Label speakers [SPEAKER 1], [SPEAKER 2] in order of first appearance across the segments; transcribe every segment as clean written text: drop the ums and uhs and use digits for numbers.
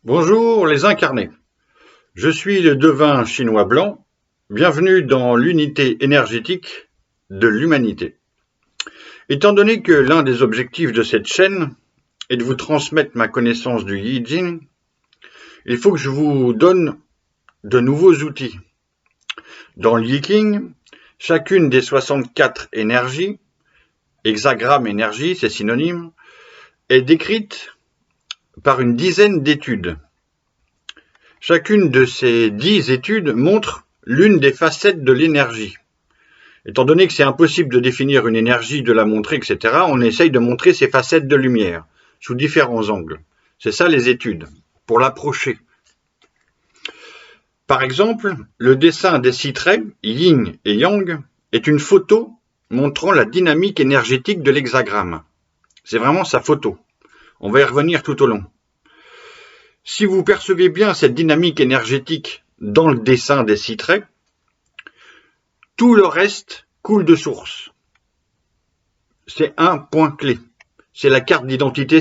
[SPEAKER 1] Bonjour les incarnés, je suis le devin chinois blanc, bienvenue dans l'unité énergétique de l'humanité. Étant donné que l'un des objectifs de cette chaîne est de vous transmettre ma connaissance du Yi Jing, il faut que je vous donne de nouveaux outils. Dans le Yi King, chacune des 64 énergies, hexagrammes énergie, c'est synonyme, est décrite par une dizaine d'études. Chacune de ces 10 études montre l'une des facettes de l'énergie. Étant donné que c'est impossible de définir une énergie, de la montrer, etc., on essaye de montrer ces facettes de lumière, sous différents angles. C'est ça les études, pour l'approcher. Par exemple, le dessin des 6 traits, yin et yang, est une photo montrant la dynamique énergétique de l'hexagramme. C'est vraiment sa photo. On va y revenir tout au long. Si vous percevez bien cette dynamique énergétique dans le dessin des 6 traits, tout le reste coule de source. C'est un point clé. C'est la carte d'identité,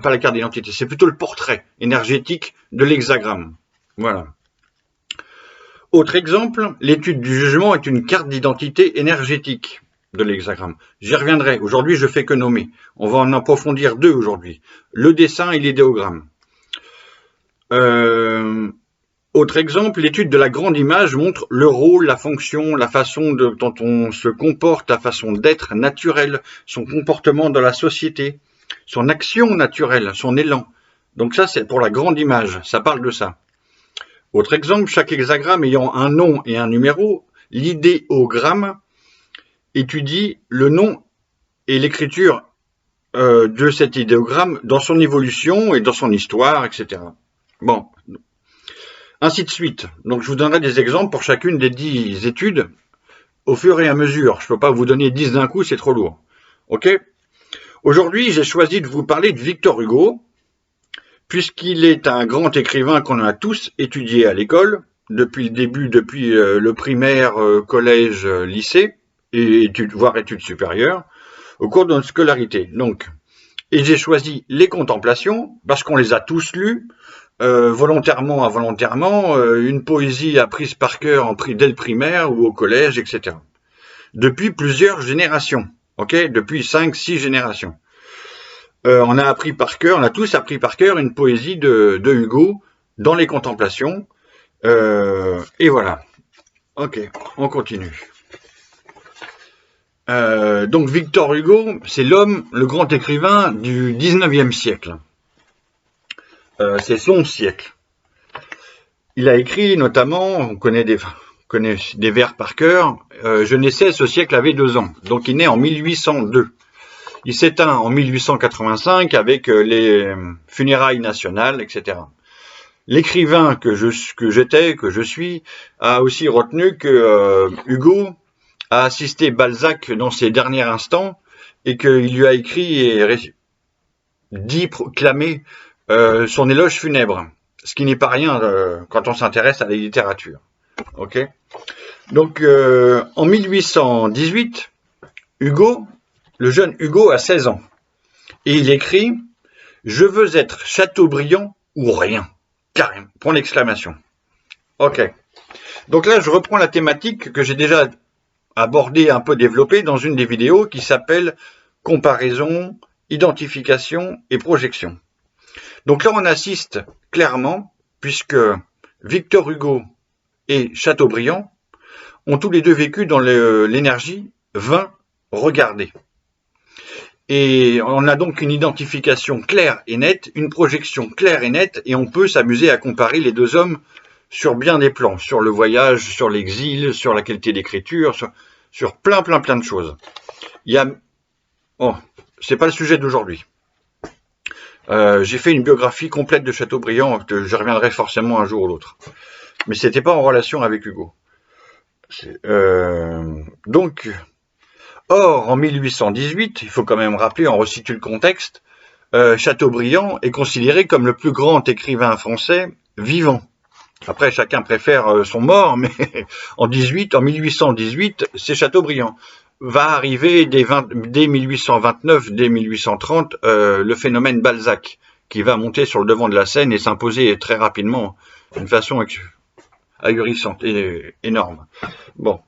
[SPEAKER 1] pas la carte d'identité, c'est plutôt le portrait énergétique de l'hexagramme. Voilà. Autre exemple, l'étude du jugement est une carte d'identité énergétique de l'hexagramme. J'y reviendrai. Aujourd'hui, je fais que nommer. On va en approfondir 2 aujourd'hui. Le dessin et l'idéogramme. Autre exemple, l'étude de la grande image montre le rôle, la fonction, la façon dont on se comporte, la façon d'être naturelle, son comportement dans la société, son action naturelle, son élan. Donc ça, c'est pour la grande image, ça parle de ça. Autre exemple, chaque hexagramme ayant un nom et un numéro, l'idéogramme étudie le nom et l'écriture de cet idéogramme dans son évolution et dans son histoire, etc. Bon, ainsi de suite. Donc je vous donnerai des exemples pour chacune des 10 études au fur et à mesure. Je ne peux pas vous donner 10 d'un coup, c'est trop lourd. Ok ? Aujourd'hui, j'ai choisi de vous parler de Victor Hugo, puisqu'il est un grand écrivain qu'on a tous étudié à l'école, depuis le début, depuis le primaire, collège, lycée, et voire études supérieures, au cours de notre scolarité. Donc, et j'ai choisi les Contemplations, parce qu'on les a tous lues, volontairement, involontairement, une poésie apprise par cœur dès le primaire ou au collège, etc. Depuis plusieurs générations, ok, depuis 5-6 générations. On a appris par cœur, on a tous appris par cœur une poésie de Hugo dans les Contemplations. Et voilà. Ok, on continue. Donc Victor Hugo, c'est l'homme, le grand écrivain du 19e siècle. C'est son siècle. Il a écrit notamment, on connaît des vers par cœur, je naissais, ce siècle avait 2 ans. Donc il naît en 1802. Il s'éteint en 1885 avec les funérailles nationales, etc. L'écrivain que je suis, a aussi retenu que Hugo a assisté Balzac dans ses derniers instants et qu'il lui a écrit et proclamé son éloge funèbre, ce qui n'est pas rien quand on s'intéresse à la littérature. Ok. Donc en 1818, le jeune Hugo a 16 ans et il écrit « Je veux être Chateaubriand ou rien ». Carrément, point d'exclamation. Ok. Donc là, je reprends la thématique que j'ai déjà abordée, un peu développée dans une des vidéos qui s'appelle « Comparaison, identification et projection ». Donc là, on assiste clairement, puisque Victor Hugo et Chateaubriand ont tous les deux vécu dans l'énergie 20 regardés. Et on a donc une identification claire et nette, une projection claire et nette, et on peut s'amuser à comparer les 2 hommes sur bien des plans, sur le voyage, sur l'exil, sur la qualité d'écriture, sur plein de choses. C'est pas le sujet d'aujourd'hui. J'ai fait une biographie complète de Chateaubriand, je reviendrai forcément un jour ou l'autre. Mais c'était pas en relation avec Hugo. Or, en 1818, il faut quand même rappeler, on resitue le contexte, Chateaubriand est considéré comme le plus grand écrivain français vivant. Après, chacun préfère son mort, mais en 1818, c'est Chateaubriand. Va arriver dès 1829, dès 1830, le phénomène Balzac, qui va monter sur le devant de la scène et s'imposer très rapidement d'une façon ahurissante et énorme. Bon.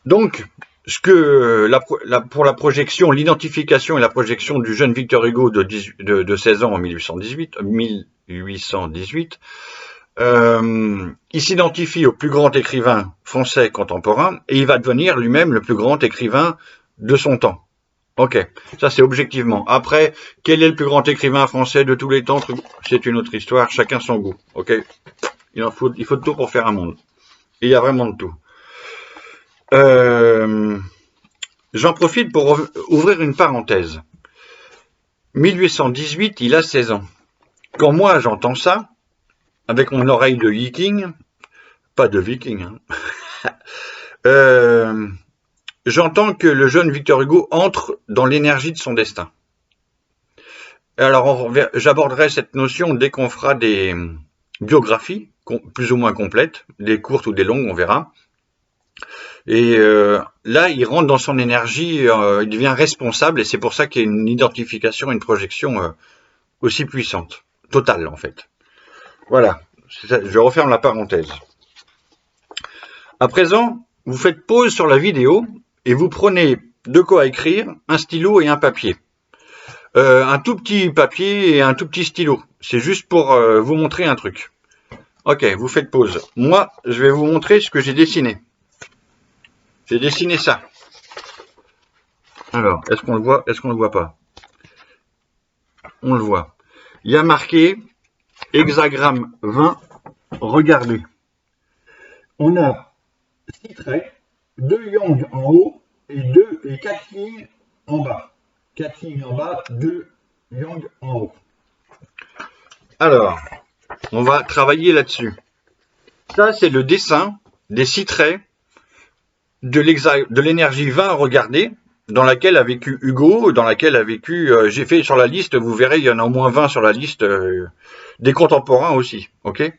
[SPEAKER 1] Donc, pour la projection, l'identification et la projection du jeune Victor Hugo de 16 ans en 1818, il s'identifie au plus grand écrivain français contemporain et il va devenir lui-même le plus grand écrivain de son temps. Ok, ça c'est objectivement. Après, quel est le plus grand écrivain français de tous les temps? C'est une autre histoire, chacun son goût. Ok, il faut de tout pour faire un monde. Et il y a vraiment de tout. J'en profite pour ouvrir une parenthèse. 1818, il a 16 ans. Quand moi j'entends ça, avec mon oreille de viking, pas de viking, hein, j'entends que le jeune Victor Hugo entre dans l'énergie de son destin. Alors, j'aborderai cette notion dès qu'on fera des biographies, plus ou moins complètes, des courtes ou des longues, on verra. Et là, il rentre dans son énergie, il devient responsable, et c'est pour ça qu'il y a une identification, une projection aussi puissante, totale en fait. Voilà, je referme la parenthèse. À présent, vous faites pause sur la vidéo, et vous prenez de quoi écrire, un stylo et un papier. Un tout petit papier et un tout petit stylo. C'est juste pour vous montrer un truc. Ok, vous faites pause. Moi, je vais vous montrer ce que j'ai dessiné. J'ai dessiné ça. Alors, est-ce qu'on le voit? Est-ce qu'on le voit pas? On le voit. Il y a marqué hexagramme 20, regardez. On a 6 traits, 2 yang en haut et 4 lignes en bas. 4 lignes en bas, 2 yang en haut. Alors, on va travailler là-dessus. Ça, c'est le dessin des 6 traits de l'énergie 20 regardez, dans laquelle a vécu Hugo, dans laquelle a vécu, j'ai fait sur la liste, vous verrez, il y en a au moins 20 sur la liste, des contemporains aussi, ok.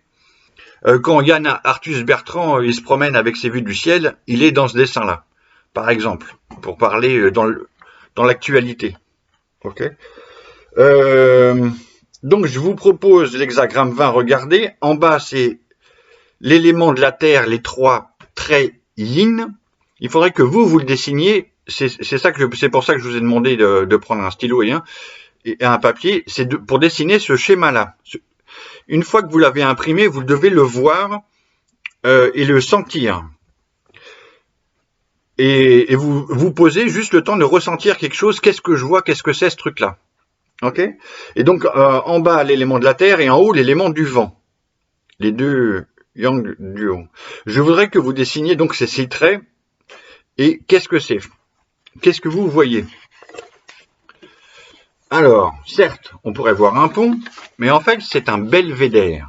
[SPEAKER 1] Quand Yann Arthus Bertrand, il se promène avec ses vues du ciel, il est dans ce dessin-là, par exemple, pour parler dans l'actualité, ok. Donc, je vous propose l'hexagramme 20, regardez, en bas, c'est l'élément de la Terre, les 3 traits yin. Il faudrait que vous le dessiniez. C'est pour ça que je vous ai demandé de prendre un stylo et un papier. C'est pour dessiner ce schéma-là. Une fois que vous l'avez imprimé, vous devez le voir et le sentir. Et vous posez juste le temps de ressentir quelque chose. Qu'est-ce que je vois? Qu'est-ce que c'est ce truc-là? Ok. Et donc en bas l'élément de la Terre et en haut l'élément du vent. Les deux yang du haut. Je voudrais que vous dessiniez donc ces 6 traits. Et qu'est-ce que c'est? Qu'est-ce que vous voyez? Alors, certes, on pourrait voir un pont, mais en fait, c'est un belvédère.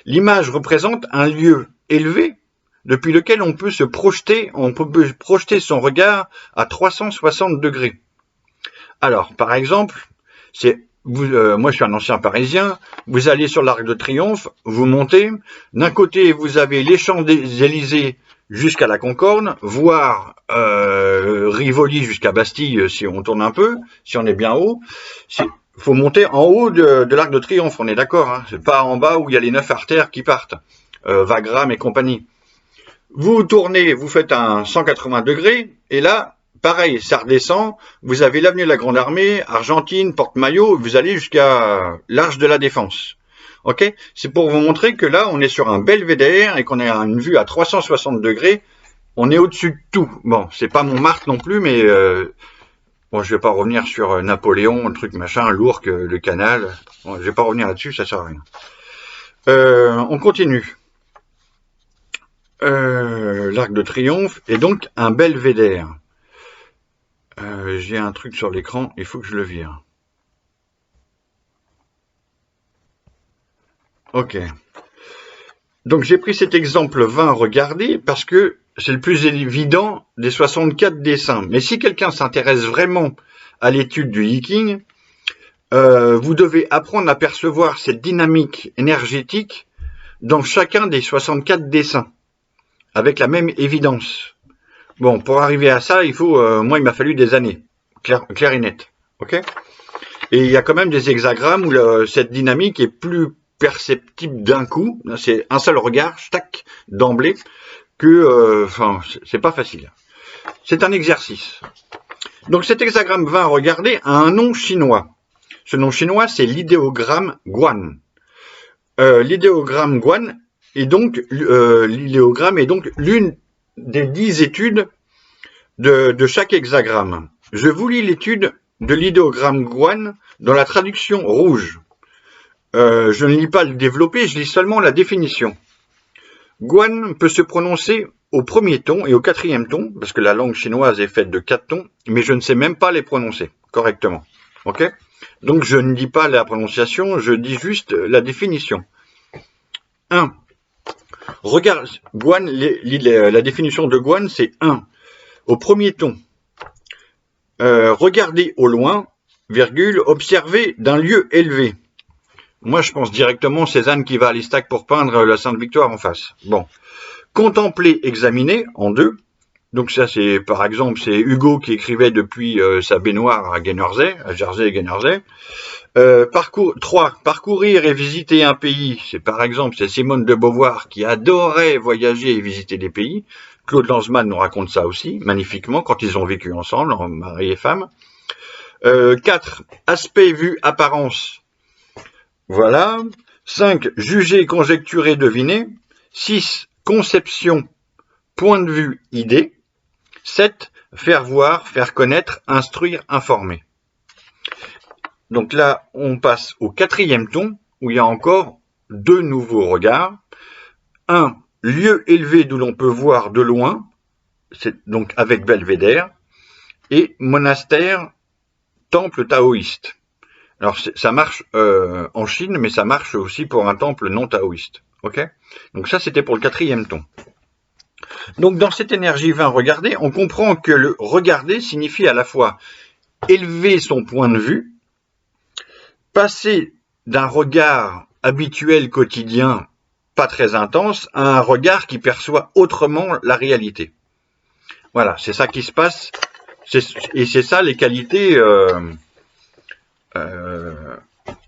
[SPEAKER 1] L'image représente un lieu élevé depuis lequel on peut projeter son regard à 360 degrés. Alors, par exemple, moi je suis un ancien parisien, vous allez sur l'Arc de Triomphe, vous montez, d'un côté vous avez les Champs-Élysées jusqu'à la Concorde, voire Rivoli jusqu'à Bastille si on tourne un peu, si on est bien haut. Il faut monter en haut de l'Arc de Triomphe, on est d'accord, hein, c'est pas en bas où il y a les 9 artères qui partent, Wagram et compagnie. Vous tournez, vous faites un 180 degrés, et là, pareil, ça redescend, vous avez l'avenue de la Grande Armée, Argentine, Porte-Maillot, vous allez jusqu'à l'Arche de la Défense. Ok, c'est pour vous montrer que là, on est sur un belvédère et qu'on a une vue à 360 degrés. On est au-dessus de tout. Bon, c'est pas Montmartre non plus, mais bon, je vais pas revenir sur Napoléon, le truc machin, l'Ourcq, le canal. Bon, je vais pas revenir là-dessus, ça sert à rien. On continue. L'Arc de Triomphe est donc un belvédère. J'ai un truc sur l'écran, il faut que je le vire. Ok. Donc j'ai pris cet exemple 20, regardez, parce que c'est le plus évident des 64 dessins. Mais si quelqu'un s'intéresse vraiment à l'étude du Yiking, vous devez apprendre à percevoir cette dynamique énergétique dans chacun des 64 dessins, avec la même évidence. Bon, pour arriver à ça, il faut, moi il m'a fallu des années, clair et net. Ok. Et il y a quand même des hexagrammes où cette dynamique est plus perceptible d'un coup. C'est un seul regard, tac, d'emblée, que, c'est pas facile. C'est un exercice. Donc cet hexagramme 20 regardez a un nom chinois. Ce nom chinois, c'est l'idéogramme Guan. L'idéogramme Guan est donc l'une des 10 études de chaque hexagramme. Je vous lis l'étude de l'idéogramme Guan dans la traduction rouge. Je ne lis pas le développé, je lis seulement la définition. Guan peut se prononcer au premier ton et au quatrième ton, parce que la langue chinoise est faite de 4 tons, mais je ne sais même pas les prononcer correctement. Ok ? Donc je ne dis pas la prononciation, je dis juste la définition. 1. Regarde, Guan, la définition de Guan, c'est 1. Au premier ton, regardez au loin, virgule, observez d'un lieu élevé. Moi, je pense directement Cézanne qui va à l'Estaque pour peindre la Sainte-Victoire en face. Bon. Contempler, examiner, en 2. Donc ça, c'est, par exemple, c'est Hugo qui écrivait depuis sa baignoire à Guernesey, à Jersey et Guernesey. 3. Parcourir et visiter un pays. C'est par exemple, c'est Simone de Beauvoir qui adorait voyager et visiter des pays. Claude Lanzmann nous raconte ça aussi, magnifiquement, quand ils ont vécu ensemble, en mari et femme. 4. Aspect, vue, apparence. Voilà. 5. Juger, conjecturer, deviner. 6. Conception, point de vue, idée. 7. Faire voir, faire connaître, instruire, informer. Donc là, on passe au quatrième ton, où il y a encore 2 nouveaux regards. 1. Lieu élevé d'où l'on peut voir de loin, c'est donc avec Belvédère. Et monastère, temple taoïste. Alors ça marche en Chine, mais ça marche aussi pour un temple non taoïste. Ok ? Donc ça, c'était pour le quatrième ton. Donc dans cette énergie 20 regardez, on comprend que le regarder signifie à la fois élever son point de vue, passer d'un regard habituel quotidien, pas très intense, à un regard qui perçoit autrement la réalité. Voilà, c'est ça qui se passe, et c'est ça les qualités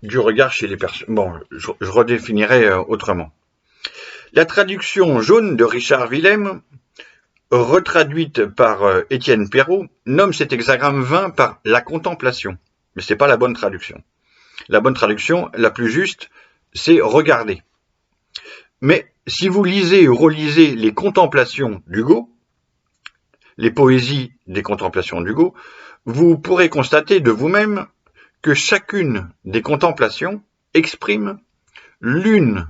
[SPEAKER 1] du regard chez les personnes. Bon, je redéfinirai autrement. La traduction jaune de Richard Willem, retraduite par Étienne Perrault, nomme cet hexagramme 20 par la contemplation. Mais c'est pas la bonne traduction. La bonne traduction, la plus juste, c'est regarder. Mais si vous lisez ou relisez les contemplations d'Hugo, les poésies des contemplations d'Hugo, vous pourrez constater de vous-même que chacune des contemplations exprime l'une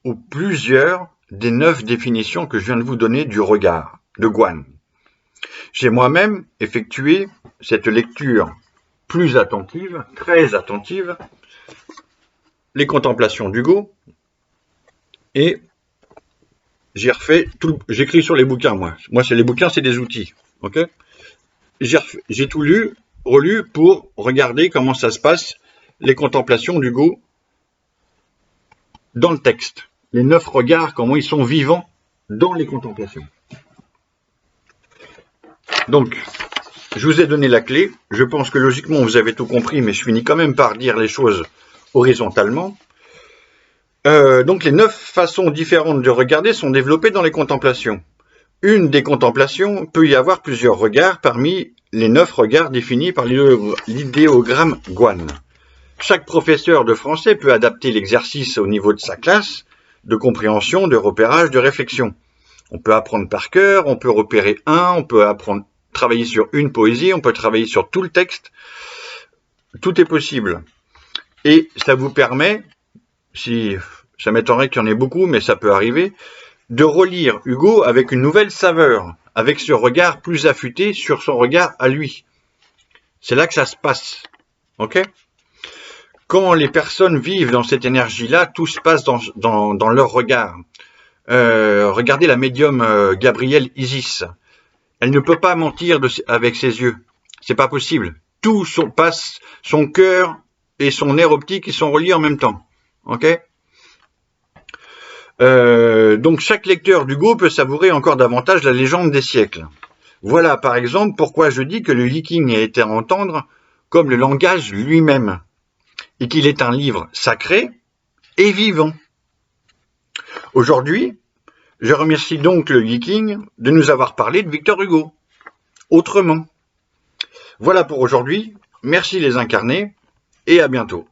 [SPEAKER 1] ou plusieurs des 9 définitions que je viens de vous donner du regard de Guan. J'ai moi-même effectué cette lecture plus attentive, très attentive, les contemplations d'Hugo, et j'écris sur les bouquins, moi. Moi, c'est les bouquins, c'est des outils. Ok ? J'ai tout lu, relu pour regarder comment ça se passe, les contemplations d'Hugo dans le texte. Les 9 regards, comment ils sont vivants dans les contemplations. Donc, je vous ai donné la clé. Je pense que logiquement, vous avez tout compris, mais je finis quand même par dire les choses horizontalement. Donc, les 9 façons différentes de regarder sont développées dans les contemplations. Une des contemplations peut y avoir plusieurs regards parmi les 9 regards définis par l'idéogramme Guan. Chaque professeur de français peut adapter l'exercice au niveau de sa classe, de compréhension, de repérage, de réflexion. On peut apprendre par cœur, on peut repérer on peut travailler sur une poésie, on peut travailler sur tout le texte. Tout est possible. Et ça vous permet, si ça m'étonnerait qu'il y en ait beaucoup, mais ça peut arriver, de relire Hugo avec une nouvelle saveur, avec ce regard plus affûté sur son regard à lui. C'est là que ça se passe. Ok ? Quand les personnes vivent dans cette énergie-là, tout se passe dans leur regard. Regardez la médium Gabrielle Isis. Elle ne peut pas mentir avec ses yeux. C'est pas possible. Tout passe, son cœur et son nerf optique, ils sont reliés en même temps. Ok ? Donc chaque lecteur d'Hugo peut savourer encore davantage la légende des siècles. Voilà par exemple pourquoi je dis que le Yiking a été à entendre comme le langage lui-même. et qu'il est un livre sacré et vivant. Aujourd'hui, je remercie donc le Viking de nous avoir parlé de Victor Hugo, autrement. Voilà pour aujourd'hui, merci les incarnés, et à bientôt.